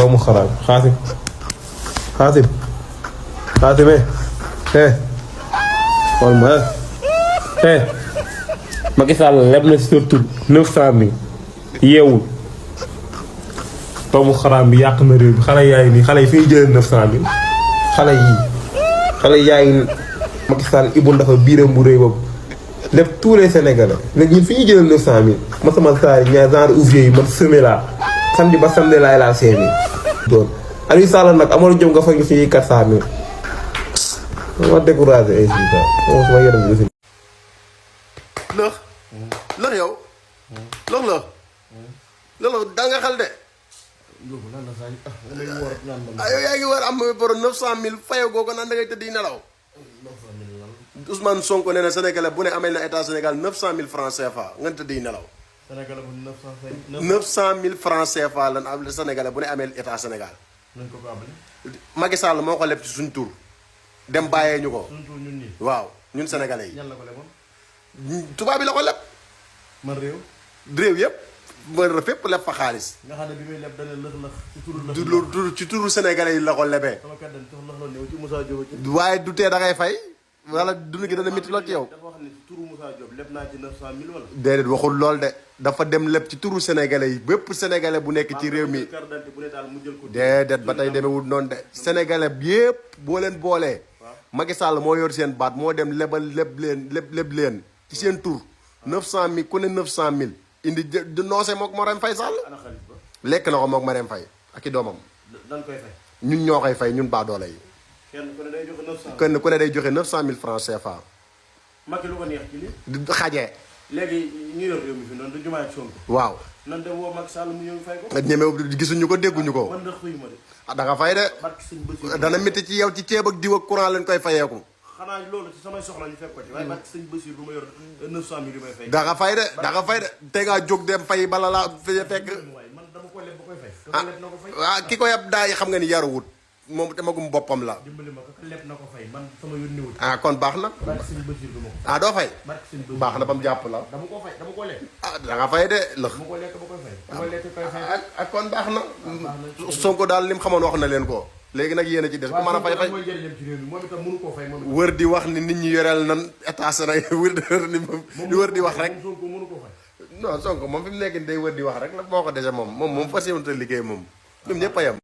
doomu xaraam Xaasim Xaasim Xaasim xool ma Macky Sall leb na si sa tur 900000 yeewul doomu xaraam bi yàq na réew bi xale yaay nii xale yi fi ñu jëlee 900000 xale yaay Macky Sall Ibou Ndafa biiram bu rëy boobu lépp tous les Sénégalais léegi ñun fi ñu jëlee 900000 ma sama saa yi ñaar genre ouvrier yi man semé laa samedi ba samedi laay laal 5000 doon Aliou Sall nag amoon jom nga fa ngi fii 400000 ma découragé ay si quoi moom sama yaram bi lëx lëx yow lëx da nga xal de yow yaa ngi war am boro 900000 fayagoo ko naan da ngay tëdd di nelaw Ousmane Sonko nee na Sénégalais bu ne amee na état Sénégal 900000 francs CFA nga tëdd di nelaw. Sénégalais bu 900000 francs CFA lan am Sénégalais bu ne amee état Sénégal. nañ ko abale. Macky Sall moo ko leb ci suñ tur dem bàyyee ñu ko. suñ tur ñun ñii waaw ñun Sénégalais yi. ñan la ko leboon. tubaab bi la ko leb. man réew yëpp. mën fépp leb fa xaalis. nga xam ne bi muy leb dana lëx ci turu Sénégalais yi la ko lebee. waaye du tee da ngay fay. wala dund gi dana métti lool ci yow. dafa wax ne ci turu Moussa Diop leb naa ci 900000 wala. déedéet waxul lool de dafa dem leb ci turu Sénégalais yi bépp Sénégalais bu nekk ci réew mi. déedéet ba tey demewul noonu de. Sénégalais yépp boo leen boolee. Macky Sall moo yor seen baat moo dem leb leen ci seen tur. 900000 ku ne 900000. indi di noose mook Marème Faye Sall. lekk na ko mook Marème Faye ak i doomam. dañ koy fay. ñun ñoo koy fay ñun baadoole yi. kenn ku ne day joxe 900. kenn ku ne day joxe 900000 francs CFA. Macky lu ko neex ci lii. di xajee. léegi ñu yor réew mi fi noonu du jumaay ak Sonko. waaw. nan dem woo Macky Sall mu ñëw fay ko. ñemewu gisuñu ko dégguñu ko. man de xuy ma de. ah da nga fay de. dana métti ci yow ci ceeb ak diw ak courant leen koy fayeeku. xanaa loolu ci samay soxla ñu fekk ko ci. waaye barke sëñ Bassirou du ma yor 900000 yu may fay. da nga fay de da nga fay de. te ngaa jóg dem fay bala laa fekk. man dama ko leb ba koy fay. ah ki koy ab daay xam nga ni yaruwut moom te magum boppam la. dimbali ma ko leb na ko fay man sama yónni wut. ah kon baax na. barke sëñ Bassirou du ma ko. ah doo fay. baax na ba mu jàpp la. dama ko fay dama ko leb. ah da nga fay de lëx. dama ko lekk ba koy fay. dama lekk koy fay. ak kon baax na. Sonko daal li mu xamoon wax na leen ko. léegi nag yéen a ci des ku mën a fay fay wër di wax ni nit ñi yoreel nan état Sénégal wër di wax rek. non Sonko moom fi mu nekk day wër di wax rek nag moo ko dese moom fas yéene liggéey moom ñoom ñëpp a yem.